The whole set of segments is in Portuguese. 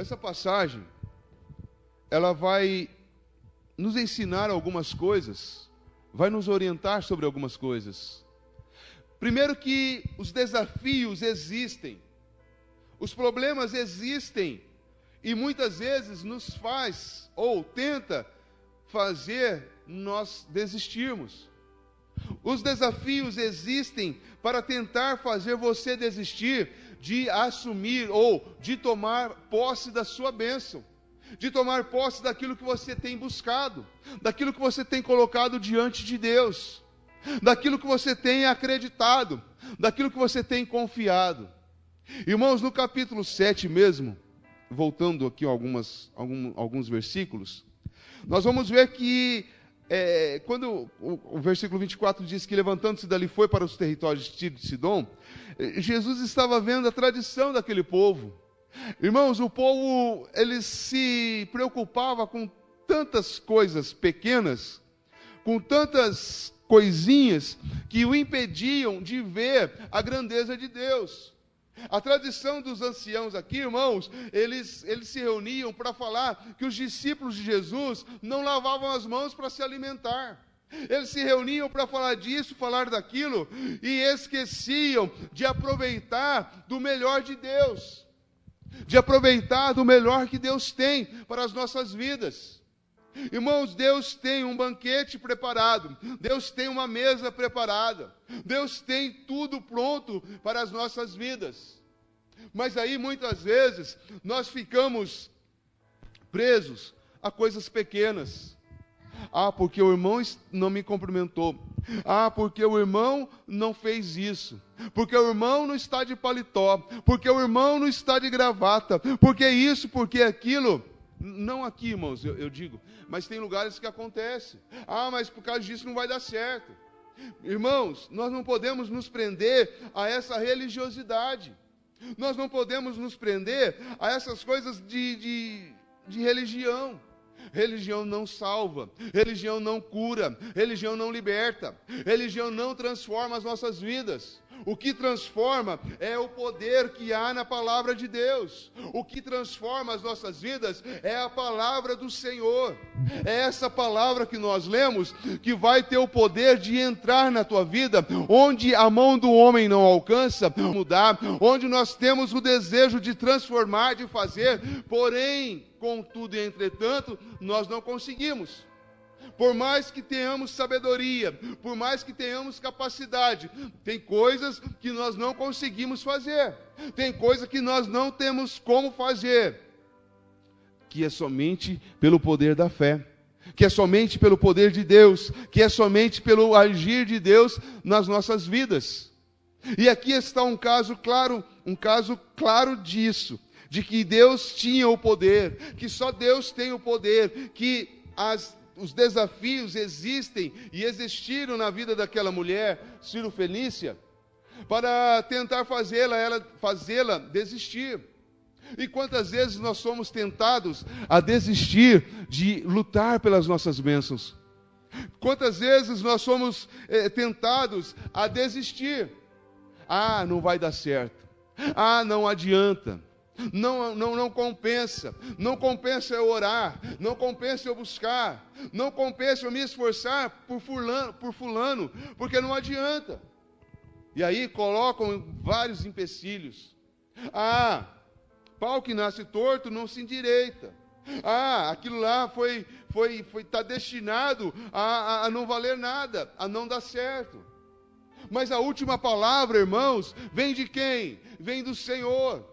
Essa passagem, ela vai nos ensinar algumas coisas, vai nos orientar sobre algumas coisas. Primeiro que os desafios existem, os problemas existem, e muitas vezes nos faz, ou tenta fazer nós desistirmos. Os desafios existem para tentar fazer você desistir de assumir ou de tomar posse da sua bênção, de tomar posse daquilo que você tem buscado, daquilo que você tem colocado diante de Deus, daquilo que você tem acreditado, daquilo que você tem confiado. Irmãos, no capítulo 7 mesmo, voltando aqui alguns versículos, nós vamos ver que quando o versículo 24 diz que levantando-se dali foi para os territórios de Tiro e Sidom, Jesus estava vendo a tradição daquele povo. Irmãos, o povo, ele se preocupava com tantas coisas pequenas, com tantas coisinhas que o impediam de ver a grandeza de Deus. A tradição dos anciãos aqui, irmãos, eles se reuniam para falar que os discípulos de Jesus não lavavam as mãos para se alimentar. Eles se reuniam para falar disso, falar daquilo, e esqueciam de aproveitar do melhor de Deus, de aproveitar do melhor que Deus tem para as nossas vidas. Irmãos, Deus tem um banquete preparado, Deus tem uma mesa preparada, Deus tem tudo pronto para as nossas vidas. Mas aí muitas vezes nós ficamos presos a coisas pequenas. Ah, porque o irmão não me cumprimentou. Ah, porque o irmão não fez isso. Porque o irmão não está de paletó. Porque o irmão não está de gravata. Porque isso, porque aquilo. Não aqui, irmãos, eu digo, mas tem lugares que acontece. Ah, mas por causa disso não vai dar certo. Irmãos, nós não podemos nos prender a essa religiosidade. Nós não podemos nos prender a essas coisas de religião. Religião não salva, religião não cura, religião não liberta, religião não transforma as nossas vidas. O que transforma é o poder que há na palavra de Deus. O que transforma as nossas vidas é a palavra do Senhor. É essa palavra que nós lemos que vai ter o poder de entrar na tua vida, onde a mão do homem não alcança, mudar, onde nós temos o desejo de transformar, de fazer, porém, contudo e entretanto, nós não conseguimos. Por mais que tenhamos sabedoria, por mais que tenhamos capacidade, tem coisas que nós não conseguimos fazer, tem coisas que nós não temos como fazer, que é somente pelo poder da fé, que é somente pelo poder de Deus, que é somente pelo agir de Deus nas nossas vidas. E aqui está um caso claro disso, de que Deus tinha o poder, que só Deus tem o poder, que os desafios existem e existiram na vida daquela mulher, Ciro Fenícia, para tentar fazê-la desistir. E quantas vezes nós somos tentados a desistir de lutar pelas nossas bênçãos? Quantas vezes nós somos tentados a desistir? Ah, não vai dar certo. Ah, não adianta. Não compensa. Não compensa eu orar. Não compensa eu buscar. Não compensa eu me esforçar por fulano, porque não adianta. E aí colocam vários empecilhos. Ah, pau que nasce torto não se endireita. Ah, aquilo lá está destinado a não valer nada, a não dar certo. Mas a última palavra, irmãos, vem de quem? Vem do Senhor.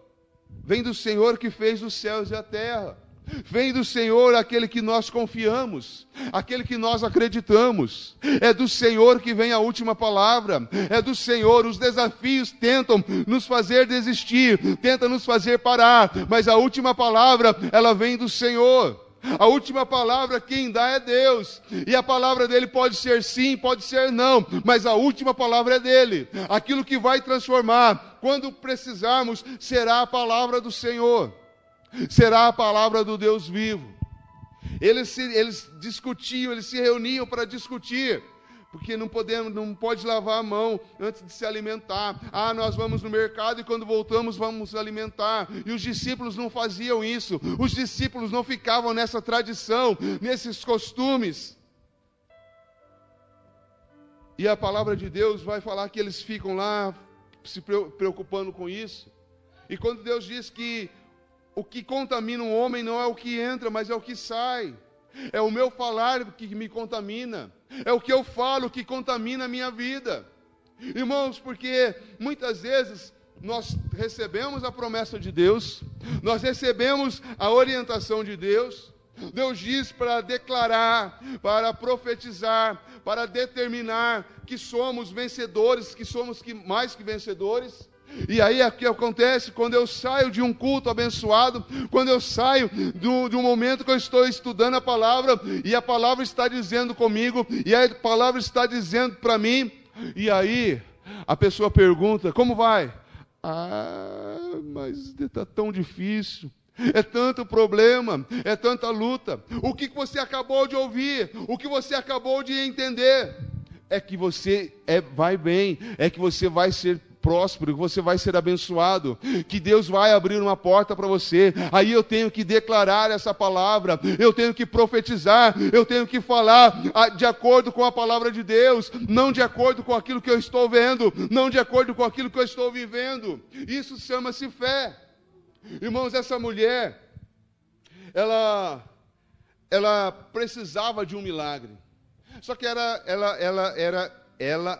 Vem do Senhor que fez os céus e a terra. Vem do Senhor aquele que nós confiamos, aquele que nós acreditamos. É do Senhor que vem a última palavra. É do Senhor. Os desafios tentam nos fazer desistir, tentam nos fazer parar, mas a última palavra, ela vem do Senhor. A última palavra quem dá é Deus, e a palavra dele pode ser sim, pode ser não, mas a última palavra é dele. Aquilo que vai transformar, quando precisarmos, será a palavra do Senhor, será a palavra do Deus vivo. Eles discutiam, eles se reuniam para discutir Porque não pode lavar a mão antes de se alimentar. Nós vamos no mercado e quando voltamos vamos alimentar. E os discípulos não faziam isso. Os discípulos não ficavam nessa tradição, nesses costumes. E a palavra de Deus vai falar que eles ficam lá se preocupando com isso. E quando Deus diz que o que contamina um homem não é o que entra, mas é o que sai. É o meu falar que me contamina. É o que eu falo que contamina a minha vida. Irmãos, porque muitas vezes nós recebemos a promessa de Deus, nós recebemos a orientação de Deus. Deus diz para declarar, para profetizar, para determinar que somos vencedores, que somos mais que vencedores. E aí o que acontece quando eu saio de um culto abençoado, quando eu saio de um momento que eu estou estudando a palavra, e a palavra está dizendo comigo, e a palavra está dizendo para mim, e aí a pessoa pergunta, como vai? Mas está tão difícil, é tanto problema, é tanta luta. O que você acabou de ouvir, o que você acabou de entender, é que você vai bem, é que você vai ser próspero, que você vai ser abençoado, que Deus vai abrir uma porta para você. Aí eu tenho que declarar essa palavra, eu tenho que profetizar, eu tenho que falar de acordo com a palavra de Deus, não de acordo com aquilo que eu estou vendo, não de acordo com aquilo que eu estou vivendo. Isso chama-se fé. Irmãos, essa mulher, ela precisava de um milagre. Só que ela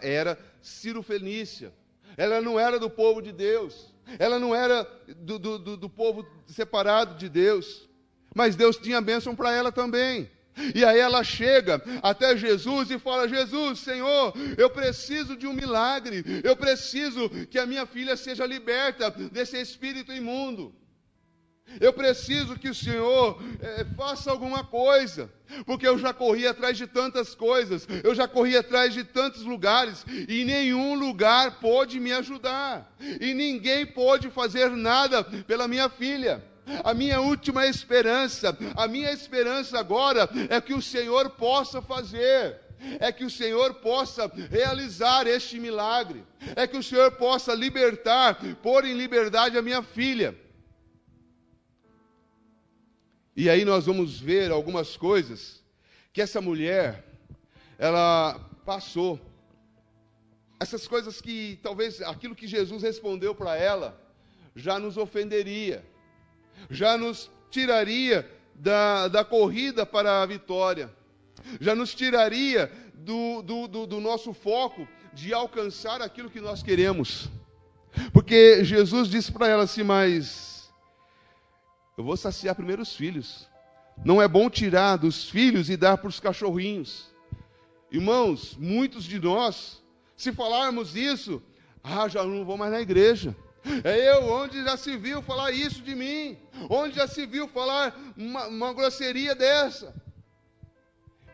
era Ciro-fenícia. Ela não era do povo de Deus. Ela não era do povo separado de Deus. Mas Deus tinha bênção para ela também. E aí ela chega até Jesus e fala, Jesus, Senhor, eu preciso de um milagre. Eu preciso que a minha filha seja liberta desse espírito imundo. Eu preciso que o Senhor faça alguma coisa, porque eu já corri atrás de tantas coisas, eu já corri atrás de tantos lugares, e nenhum lugar pôde me ajudar, e ninguém pôde fazer nada pela minha filha. A minha última esperança, a minha esperança agora é que o Senhor possa fazer, é que o Senhor possa realizar este milagre, é que o Senhor possa libertar, pôr em liberdade a minha filha. E aí nós vamos ver algumas coisas que essa mulher, ela passou. Essas coisas que talvez aquilo que Jesus respondeu para ela já nos ofenderia, já nos tiraria da corrida para a vitória, já nos tiraria do nosso foco de alcançar aquilo que nós queremos. Porque Jesus disse para ela assim, mas eu vou saciar primeiro os filhos. Não é bom tirar dos filhos e dar para os cachorrinhos. Irmãos, muitos de nós, se falarmos isso, já não vou mais na igreja. Onde já se viu falar isso de mim? Onde já se viu falar uma grosseria dessa?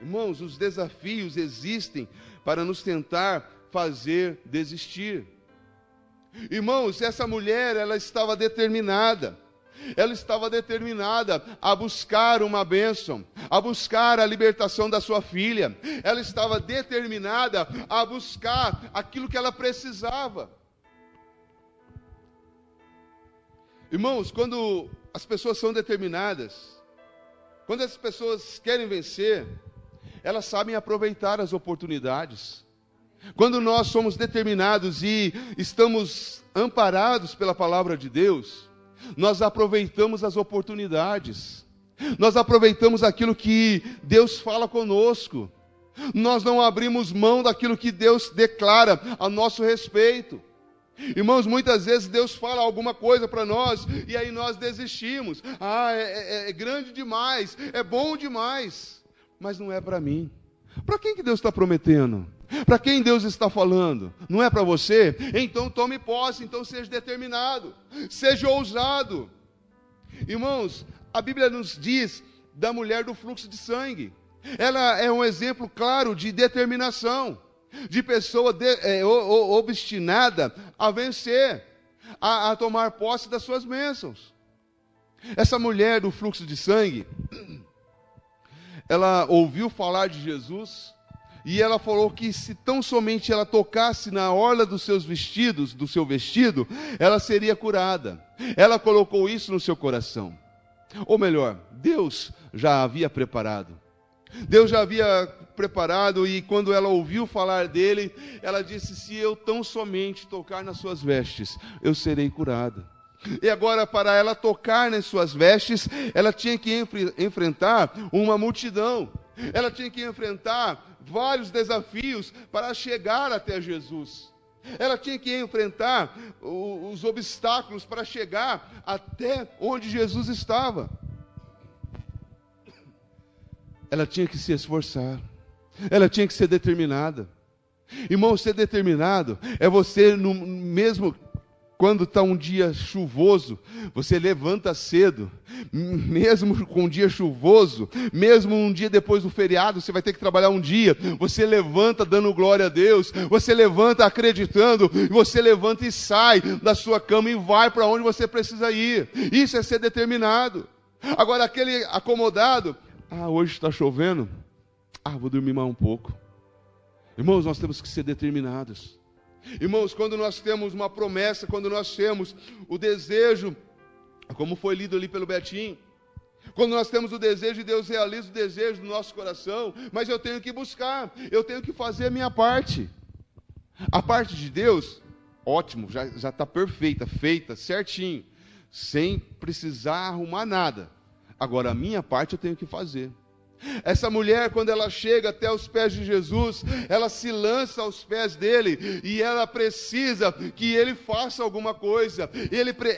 Irmãos, os desafios existem para nos tentar fazer desistir. Irmãos, essa mulher, ela estava determinada. Ela estava determinada a buscar uma bênção, a buscar a libertação da sua filha. Ela estava determinada a buscar aquilo que ela precisava. Irmãos, quando as pessoas são determinadas, quando as pessoas querem vencer, elas sabem aproveitar as oportunidades. Quando nós somos determinados e estamos amparados pela palavra de Deus, nós aproveitamos as oportunidades, nós aproveitamos aquilo que Deus fala conosco, nós não abrimos mão daquilo que Deus declara a nosso respeito. Irmãos, muitas vezes Deus fala alguma coisa para nós e aí nós desistimos. É grande demais, é bom demais, mas não é para mim. Para quem que Deus está prometendo? Para quem Deus está falando? Não é para você? Então tome posse, então seja determinado, seja ousado. Irmãos, a Bíblia nos diz da mulher do fluxo de sangue. Ela é um exemplo claro de determinação, de pessoa obstinada a vencer, a tomar posse das suas bênçãos. Essa mulher do fluxo de sangue, ela ouviu falar de Jesus, E ela falou que se tão somente ela tocasse na orla dos seus vestidos, do seu vestido, ela seria curada. Ela colocou isso no seu coração. Ou melhor, Deus já havia preparado. Deus já havia preparado, e quando ela ouviu falar dele, ela disse: se eu tão somente tocar nas suas vestes, eu serei curada. E agora, para ela tocar nas suas vestes, ela tinha que enfrentar uma multidão. Ela tinha que enfrentar vários desafios para chegar até Jesus. Ela tinha que enfrentar os obstáculos para chegar até onde Jesus estava. Ela tinha que se esforçar. Ela tinha que ser determinada. Irmão, ser determinado é você, mesmo quando está um dia chuvoso, você levanta cedo, mesmo com um dia chuvoso, mesmo um dia depois do feriado, você vai ter que trabalhar um dia, você levanta dando glória a Deus, você levanta acreditando, você levanta e sai da sua cama e vai para onde você precisa ir. Isso é ser determinado. Agora, aquele acomodado: hoje está chovendo, vou dormir mais um pouco. Irmãos, nós temos que ser determinados. Irmãos, quando nós temos uma promessa, quando nós temos o desejo, como foi lido ali pelo Betinho, quando nós temos o desejo, e Deus realiza o desejo do nosso coração, mas eu tenho que buscar, eu tenho que fazer a minha parte. A parte de Deus, ótimo, já está perfeita, feita, certinho, sem precisar arrumar nada. Agora, a minha parte eu tenho que fazer. Essa mulher, quando ela chega até os pés de Jesus, ela se lança aos pés dele, e ela precisa que ele faça alguma coisa,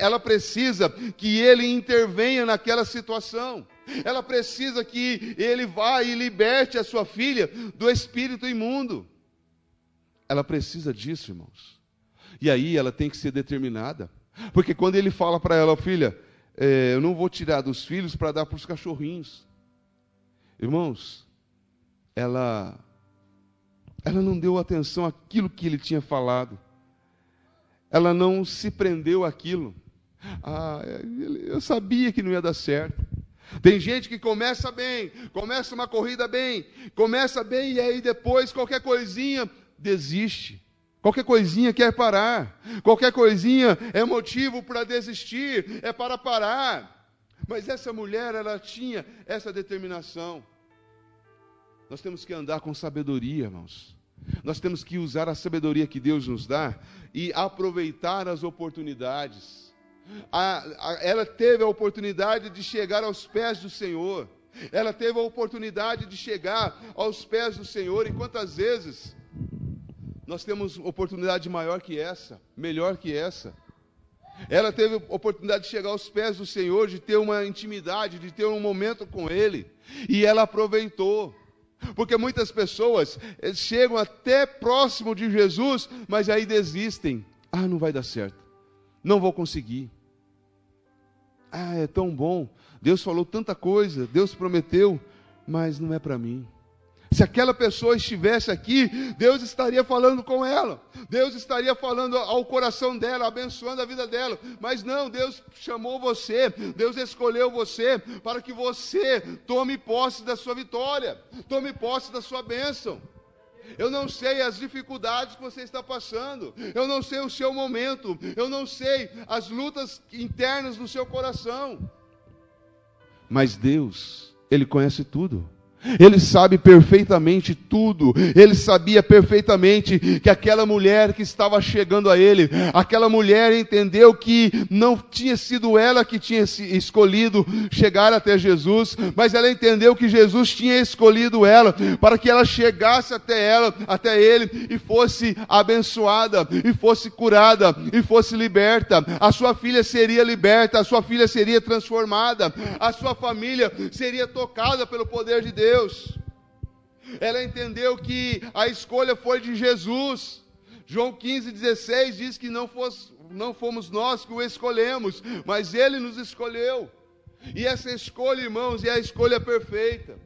ela precisa que ele intervenha naquela situação, ela precisa que ele vá e liberte a sua filha do espírito imundo. Ela precisa disso, irmãos. E aí ela tem que ser determinada, porque quando ele fala para ela: filha, eu não vou tirar dos filhos para dar para os cachorrinhos. Irmãos, ela não deu atenção àquilo que ele tinha falado. Ela não se prendeu àquilo. Eu sabia que não ia dar certo. Tem gente que começa bem, começa uma corrida bem, começa bem, e aí depois qualquer coisinha desiste. Qualquer coisinha quer parar. Qualquer coisinha é motivo para desistir, é para parar. Mas essa mulher, ela tinha essa determinação. Nós temos que andar com sabedoria, irmãos. Nós temos que usar a sabedoria que Deus nos dá e aproveitar as oportunidades. Ela teve a oportunidade de chegar aos pés do Senhor. Ela teve a oportunidade de chegar aos pés do Senhor. E quantas vezes nós temos oportunidade maior que essa, melhor que essa? Ela teve a oportunidade de chegar aos pés do Senhor, de ter uma intimidade, de ter um momento com Ele, e ela aproveitou. Porque muitas pessoas chegam até próximo de Jesus, mas aí desistem. Não vai dar certo, não vou conseguir. É tão bom, Deus falou tanta coisa, Deus prometeu, mas não é para mim. Se aquela pessoa estivesse aqui, Deus estaria falando com ela, Deus estaria falando ao coração dela, abençoando a vida dela. Mas não, Deus chamou você, Deus escolheu você para que você tome posse da sua vitória, tome posse da sua bênção. Eu não sei as dificuldades que você está passando, eu não sei o seu momento, eu não sei as lutas internas do seu coração, mas Deus, Ele conhece tudo. Ele sabe perfeitamente tudo. Ele sabia perfeitamente que aquela mulher que estava chegando a ele, aquela mulher entendeu que não tinha sido ela que tinha escolhido chegar até Jesus, mas ela entendeu que Jesus tinha escolhido ela para que ela chegasse até ele e fosse abençoada, e fosse curada, e fosse liberta. A sua filha seria liberta, a sua filha seria transformada, a sua família seria tocada pelo poder de Deus. Ela entendeu que a escolha foi de Jesus. João 15,16 diz que não fomos nós que o escolhemos, mas Ele nos escolheu. E essa escolha, irmãos, é a escolha perfeita.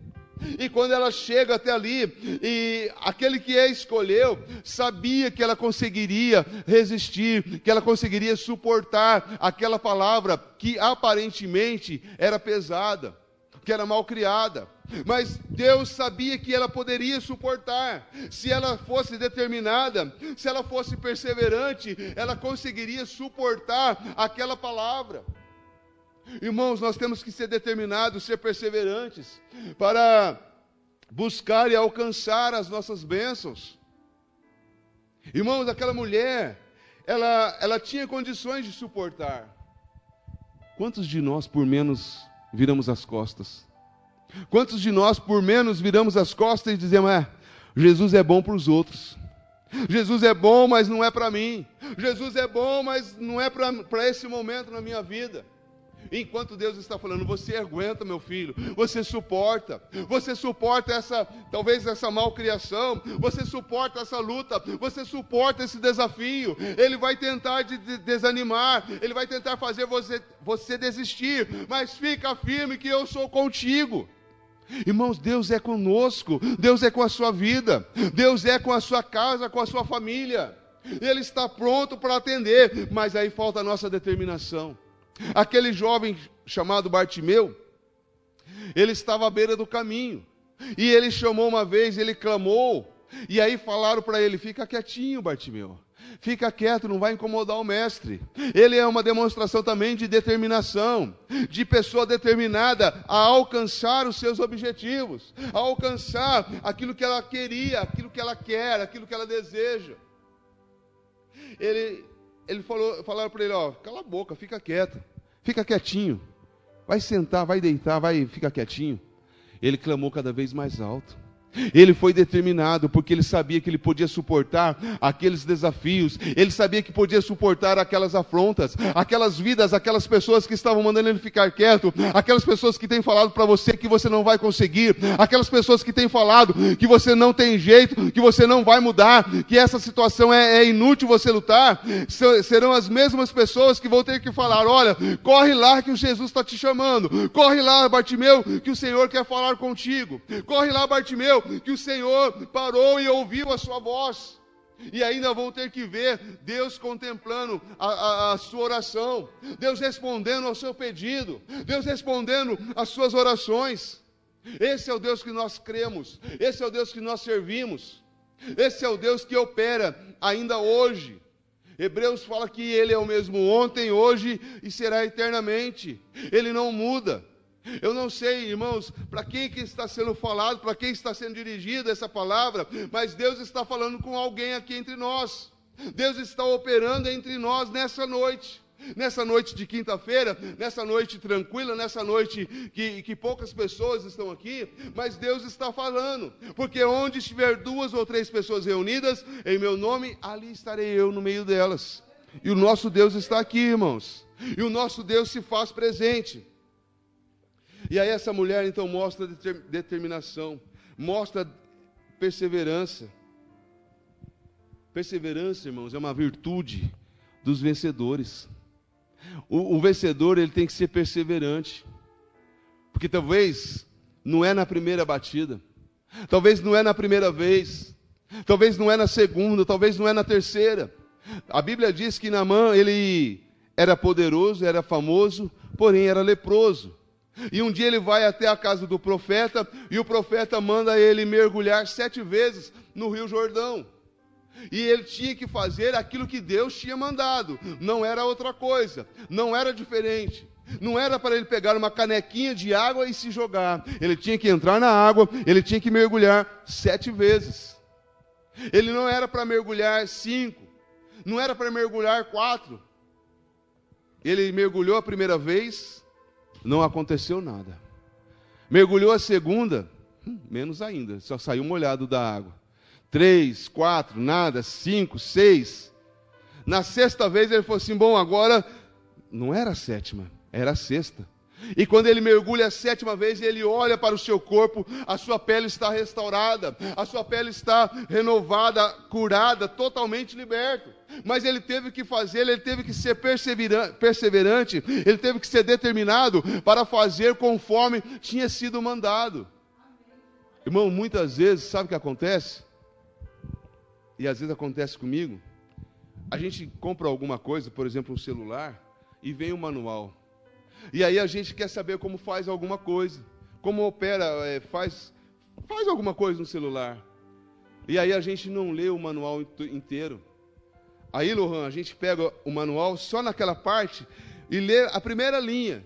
E quando ela chega até ali, e aquele que a escolheu sabia que ela conseguiria resistir, que ela conseguiria suportar aquela palavra que aparentemente era pesada, que era mal criada, mas Deus sabia que ela poderia suportar. Se ela fosse determinada, se ela fosse perseverante, ela conseguiria suportar aquela palavra. Irmãos, nós temos que ser determinados, ser perseverantes, para buscar e alcançar as nossas bênçãos. Irmãos, aquela mulher, ela tinha condições de suportar. Quantos de nós, por menos, viramos as costas? Quantos de nós, por menos, viramos as costas e dizemos, Jesus é bom para os outros. Jesus é bom, mas não é para mim. Jesus é bom, mas não é para esse momento na minha vida. Enquanto Deus está falando, você aguenta, meu filho, você suporta talvez essa malcriação, você suporta essa luta, você suporta esse desafio. Ele vai tentar te desanimar, ele vai tentar fazer você desistir, mas fica firme que eu sou contigo. Irmãos, Deus é conosco, Deus é com a sua vida, Deus é com a sua casa, com a sua família. Ele está pronto para atender, mas aí falta a nossa determinação. Aquele jovem chamado Bartimeu, ele estava à beira do caminho, e ele chamou uma vez, ele clamou, e aí falaram para ele, fica quietinho, Bartimeu, fica quieto, não vai incomodar o mestre. Ele é uma demonstração também de determinação, de pessoa determinada a alcançar os seus objetivos, a alcançar aquilo que ela queria, aquilo que ela quer, aquilo que ela deseja. Falaram para ele, cala a boca, fica quieto, fica quietinho, vai sentar, vai deitar, fica quietinho. Ele clamou cada vez mais alto. Ele foi determinado, porque ele sabia que ele podia suportar aqueles desafios, ele sabia que podia suportar aquelas afrontas, aquelas vidas, aquelas pessoas que estavam mandando ele ficar quieto, aquelas pessoas que têm falado para você que você não vai conseguir, aquelas pessoas que têm falado que você não tem jeito, que você não vai mudar, que essa situação é inútil você lutar. Serão as mesmas pessoas que vão ter que falar, olha, corre lá que o Jesus está te chamando, corre lá, Bartimeu, que o Senhor quer falar contigo, corre lá, Bartimeu, que o Senhor parou e ouviu a sua voz. E ainda vão ter que ver Deus contemplando a sua oração, Deus respondendo ao seu pedido, Deus respondendo às suas orações. Esse é o Deus que nós cremos, esse é o Deus que nós servimos, esse é o Deus que opera ainda hoje. Hebreus fala que Ele é o mesmo ontem, hoje e será eternamente. Ele não muda. Eu não sei, irmãos, para quem que está sendo falado, para quem está sendo dirigida essa palavra, mas Deus está falando com alguém aqui entre nós. Deus está operando entre nós nessa noite de quinta-feira, nessa noite tranquila, nessa noite que poucas pessoas estão aqui, mas Deus está falando, porque onde estiver 2 ou 3 pessoas reunidas, em meu nome, ali estarei eu no meio delas. E o nosso Deus está aqui, irmãos, e o nosso Deus se faz presente. E aí essa mulher então mostra determinação, mostra perseverança. Perseverança, irmãos, é uma virtude dos vencedores. O vencedor, ele tem que ser perseverante. Porque talvez não é na primeira batida, talvez não é na primeira vez, talvez não é na segunda, talvez não é na terceira. A Bíblia diz que Naamã, ele era poderoso, era famoso, porém era leproso. E um dia ele vai até a casa do profeta, e o profeta manda ele mergulhar 7 vezes no Rio Jordão. E ele tinha que fazer aquilo que Deus tinha mandado, não era outra coisa, não era diferente. Não era para ele pegar uma canequinha de água e se jogar. Ele tinha que entrar na água, ele tinha que mergulhar 7 vezes. Ele não era para mergulhar 5, não era para mergulhar 4. Ele mergulhou a primeira vez, não aconteceu nada. Mergulhou a segunda, menos ainda, só saiu molhado da água. 3, 4, nada, 5, 6. Na 6ª vez ele falou assim, bom, agora não era a 7ª, era a 6ª. E quando ele mergulha a 7ª vez, ele olha para o seu corpo, a sua pele está restaurada, a sua pele está renovada, curada, totalmente liberta. Mas ele teve que fazer, ele teve que ser perseverante, ele teve que ser determinado para fazer conforme tinha sido mandado. Irmão, muitas vezes, sabe o que acontece? E às vezes acontece comigo, a gente compra alguma coisa, por exemplo, um celular, e vem um manual. E aí a gente quer saber como faz alguma coisa, como opera, faz alguma coisa no celular. E aí a gente não lê o manual inteiro. Aí, Lohan, a gente pega o manual só naquela parte e lê a primeira linha.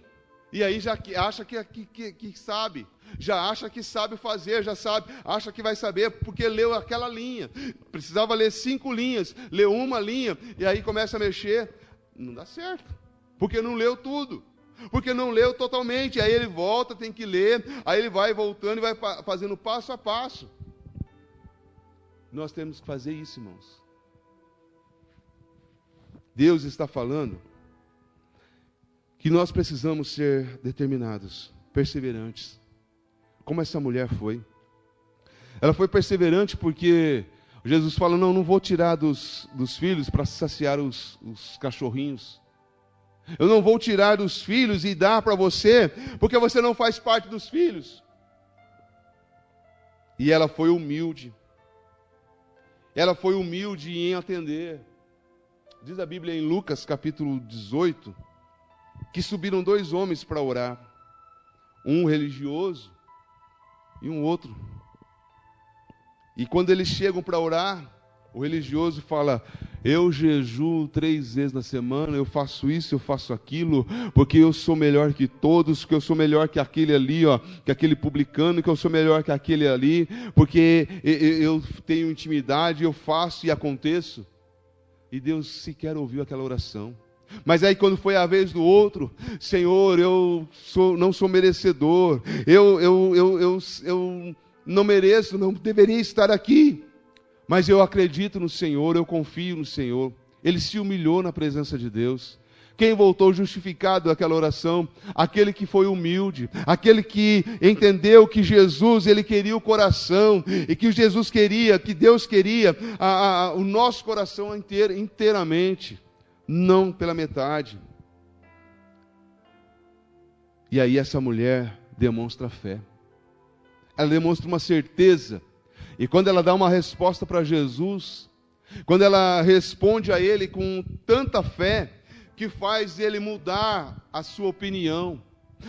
E aí já acha que sabe. Já acha que sabe fazer, acha que vai saber porque leu aquela linha. Precisava ler 5 linhas, leu uma linha e aí começa a mexer. Não dá certo, porque não leu tudo. Porque não leu totalmente. Aí ele volta, tem que ler, aí ele vai voltando e vai fazendo passo a passo. Nós temos que fazer isso, irmãos. Deus está falando que nós precisamos ser determinados, perseverantes, como essa mulher foi. Ela foi perseverante porque Jesus fala, não vou tirar dos filhos para saciar os cachorrinhos. Eu não vou tirar dos filhos e dar para você, porque você não faz parte dos filhos. E ela foi humilde. Ela foi humilde em atender. Diz a Bíblia em Lucas capítulo 18, que subiram 2 homens para orar. Um religioso e um outro. E quando eles chegam para orar, o religioso fala, eu jejuo 3 vezes na semana, eu faço isso, eu faço aquilo, porque eu sou melhor que todos, que eu sou melhor que aquele ali, que aquele publicano, que eu sou melhor que aquele ali, porque eu tenho intimidade, eu faço e aconteço. E Deus sequer ouviu aquela oração. Mas aí quando foi a vez do outro, Senhor, não sou merecedor, eu não mereço, não deveria estar aqui, mas eu acredito no Senhor, eu confio no Senhor. Ele se humilhou na presença de Deus. Quem voltou justificado daquela oração? Aquele que foi humilde, aquele que entendeu que Jesus, ele queria o coração, e que Jesus queria, que Deus queria o nosso coração inteiramente, não pela metade. E aí essa mulher demonstra fé. Ela demonstra uma certeza. E quando ela dá uma resposta para Jesus, quando ela responde a Ele com tanta fé, que faz ele mudar a sua opinião,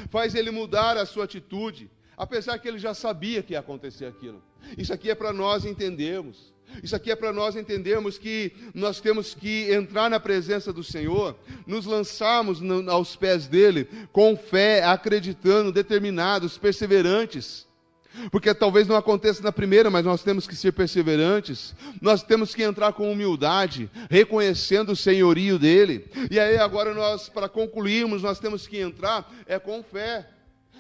faz ele mudar a sua atitude, apesar que ele já sabia que ia acontecer aquilo. Isso aqui é para nós entendermos. Isso aqui é para nós entendermos que nós temos que entrar na presença do Senhor, nos lançarmos aos pés dele, com fé, acreditando, determinados, perseverantes. Porque talvez não aconteça na primeira, mas nós temos que ser perseverantes. Nós temos que entrar com humildade, reconhecendo o senhorio dele. E aí agora nós, para concluirmos, nós temos que entrar com fé.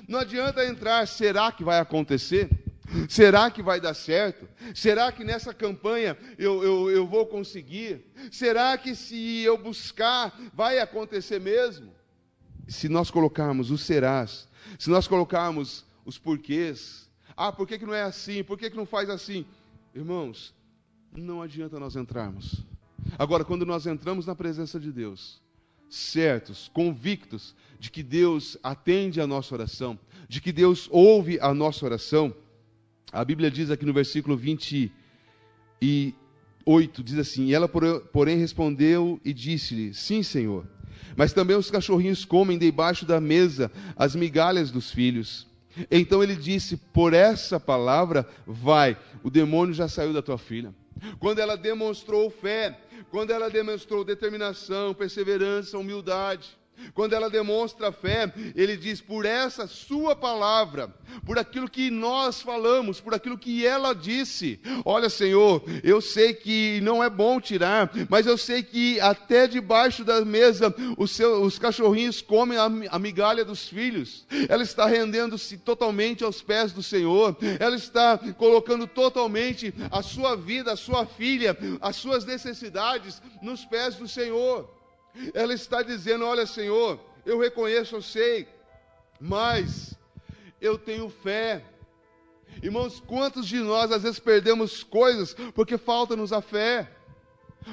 Não adianta entrar, será que vai acontecer? Será que vai dar certo? Será que nessa campanha eu vou conseguir? Será que se eu buscar, vai acontecer mesmo? Se nós colocarmos os serás, se nós colocarmos os porquês, por que não é assim? Por que não faz assim? Irmãos, não adianta nós entrarmos. Agora, quando nós entramos na presença de Deus, certos, convictos de que Deus atende a nossa oração, de que Deus ouve a nossa oração, a Bíblia diz aqui no versículo 28, diz assim, ela, porém, respondeu e disse-lhe, sim, Senhor, mas também os cachorrinhos comem debaixo da mesa as migalhas dos filhos. Então ele disse, por essa palavra, vai, o demônio já saiu da tua filha. Quando ela demonstrou fé, quando ela demonstrou determinação, perseverança, humildade, quando ela demonstra fé, ele diz, por essa sua palavra, por aquilo que nós falamos, por aquilo que ela disse, olha, Senhor, eu sei que não é bom tirar, mas eu sei que até debaixo da mesa os cachorrinhos comem a migalha dos filhos. Ela está rendendo-se totalmente aos pés do Senhor, ela está colocando totalmente a sua vida, a sua filha, as suas necessidades nos pés do Senhor. Ela está dizendo, olha, Senhor, eu reconheço, eu sei, mas eu tenho fé. Irmãos, quantos de nós às vezes perdemos coisas porque falta-nos a fé?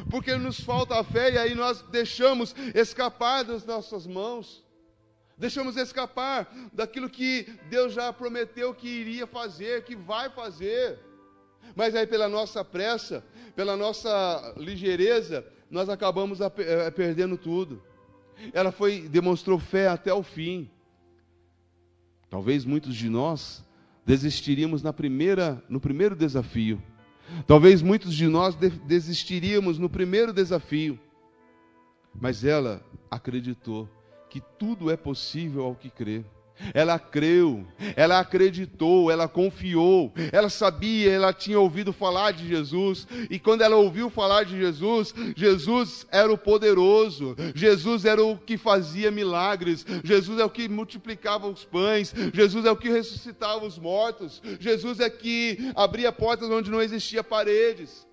Porque nos falta a fé e aí nós deixamos escapar das nossas mãos. Deixamos escapar daquilo que Deus já prometeu que iria fazer, que vai fazer. Mas aí pela nossa pressa, pela nossa ligeireza, nós acabamos perdendo tudo. Ela demonstrou fé até o fim. Talvez muitos de nós desistiríamos no primeiro desafio. Talvez muitos de nós desistiríamos no primeiro desafio. Mas ela acreditou que tudo é possível ao que crê. Ela creu, ela acreditou, ela confiou, ela sabia, ela tinha ouvido falar de Jesus, e quando ela ouviu falar de Jesus, Jesus era o poderoso, Jesus era o que fazia milagres, Jesus é o que multiplicava os pães, Jesus é o que ressuscitava os mortos, Jesus é que abria portas onde não existia paredes.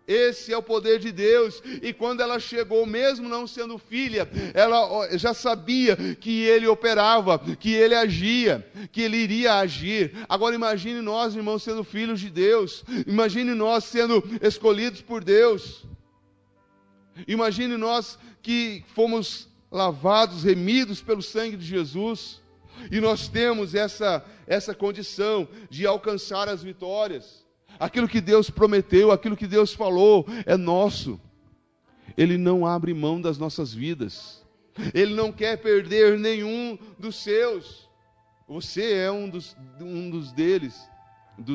Esse é o poder de Deus. E quando ela chegou, mesmo não sendo filha, ela já sabia que Ele operava, que Ele agia, que Ele iria agir. Agora imagine nós, irmãos, sendo filhos de Deus. Imagine nós sendo escolhidos por Deus. Imagine nós que fomos lavados, remidos pelo sangue de Jesus. E nós temos essa condição de alcançar as vitórias. Aquilo que Deus prometeu, aquilo que Deus falou, é nosso. Ele não abre mão das nossas vidas. Ele não quer perder nenhum dos seus. Você é um dos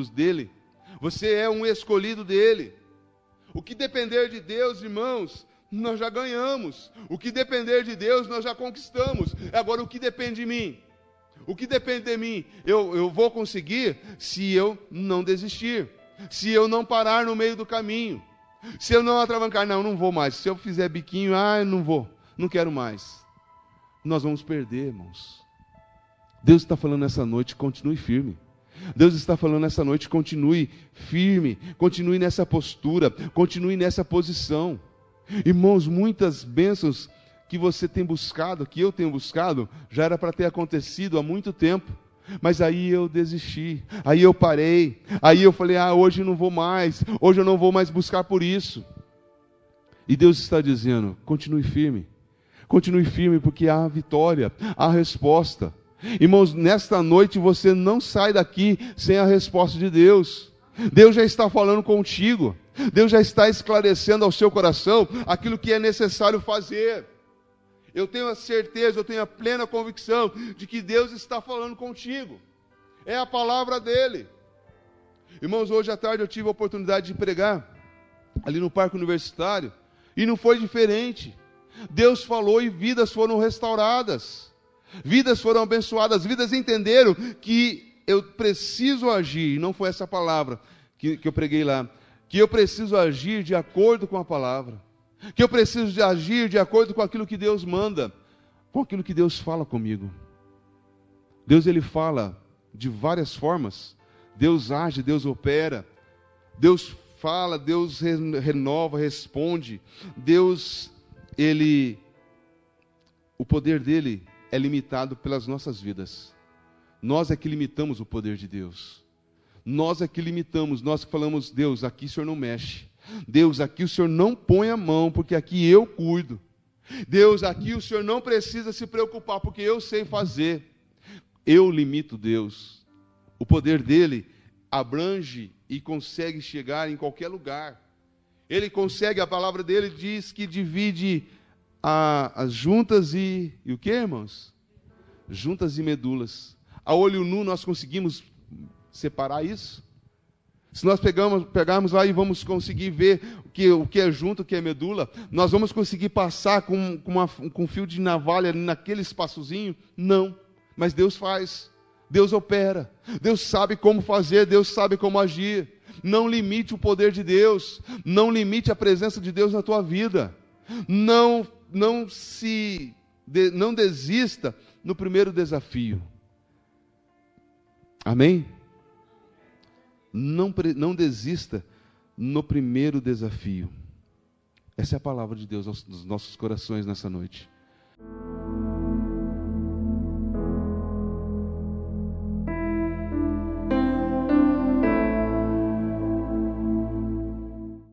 dele. Você é um escolhido dele. O que depender de Deus, irmãos, nós já ganhamos. O que depender de Deus, nós já conquistamos. Agora, o que depende de mim? O que depende de mim? Eu vou conseguir se eu não desistir. Se eu não parar no meio do caminho, se eu não atravancar, não vou mais. Se eu fizer biquinho, eu não vou, não quero mais. Nós vamos perder, irmãos. Deus está falando nessa noite, continue firme. Deus está falando nessa noite, continue firme, continue nessa postura, continue nessa posição. Irmãos, muitas bênçãos que você tem buscado, que eu tenho buscado, já era para ter acontecido há muito tempo. Mas aí eu desisti, aí eu parei, aí eu falei, hoje eu não vou mais, hoje eu não vou mais buscar por isso. E Deus está dizendo, continue firme porque há vitória, há resposta. Irmãos, nesta noite você não sai daqui sem a resposta de Deus. Deus já está falando contigo, Deus já está esclarecendo ao seu coração aquilo que é necessário fazer. Eu tenho a certeza, eu tenho a plena convicção de que Deus está falando contigo. É a palavra dEle. Irmãos, hoje à tarde eu tive a oportunidade de pregar ali no Parque Universitário e não foi diferente. Deus falou e vidas foram restauradas. Vidas foram abençoadas, vidas entenderam que eu preciso agir, e não foi essa palavra que eu preguei lá, que eu preciso agir de acordo com a palavra. Que eu preciso de agir de acordo com aquilo que Deus manda, com aquilo que Deus fala comigo. Deus, Ele fala de várias formas. Deus age, Deus opera. Deus fala, Deus renova, responde. Deus, o poder dEle é limitado pelas nossas vidas. Nós é que limitamos o poder de Deus. Nós é que limitamos, nós que falamos, Deus, aqui o Senhor não mexe. Deus, aqui o Senhor não põe a mão, porque aqui eu cuido. Deus, aqui o Senhor não precisa se preocupar, porque eu sei fazer. Eu limito Deus. O poder dEle abrange e consegue chegar em qualquer lugar. Ele consegue, a palavra dEle diz que divide as juntas e o que, irmãos? Juntas e medulas. A olho nu nós conseguimos separar isso? Se nós pegarmos lá e vamos conseguir ver o que é junto, o que é medula, nós vamos conseguir passar com fio de navalha naquele espaçozinho? Não. Mas Deus faz, Deus opera, Deus sabe como fazer, Deus sabe como agir. Não limite o poder de Deus, não limite a presença de Deus na tua vida. Não desista no primeiro desafio. Amém? Não desista no primeiro desafio. Essa é a palavra de Deus nos nossos corações nessa noite.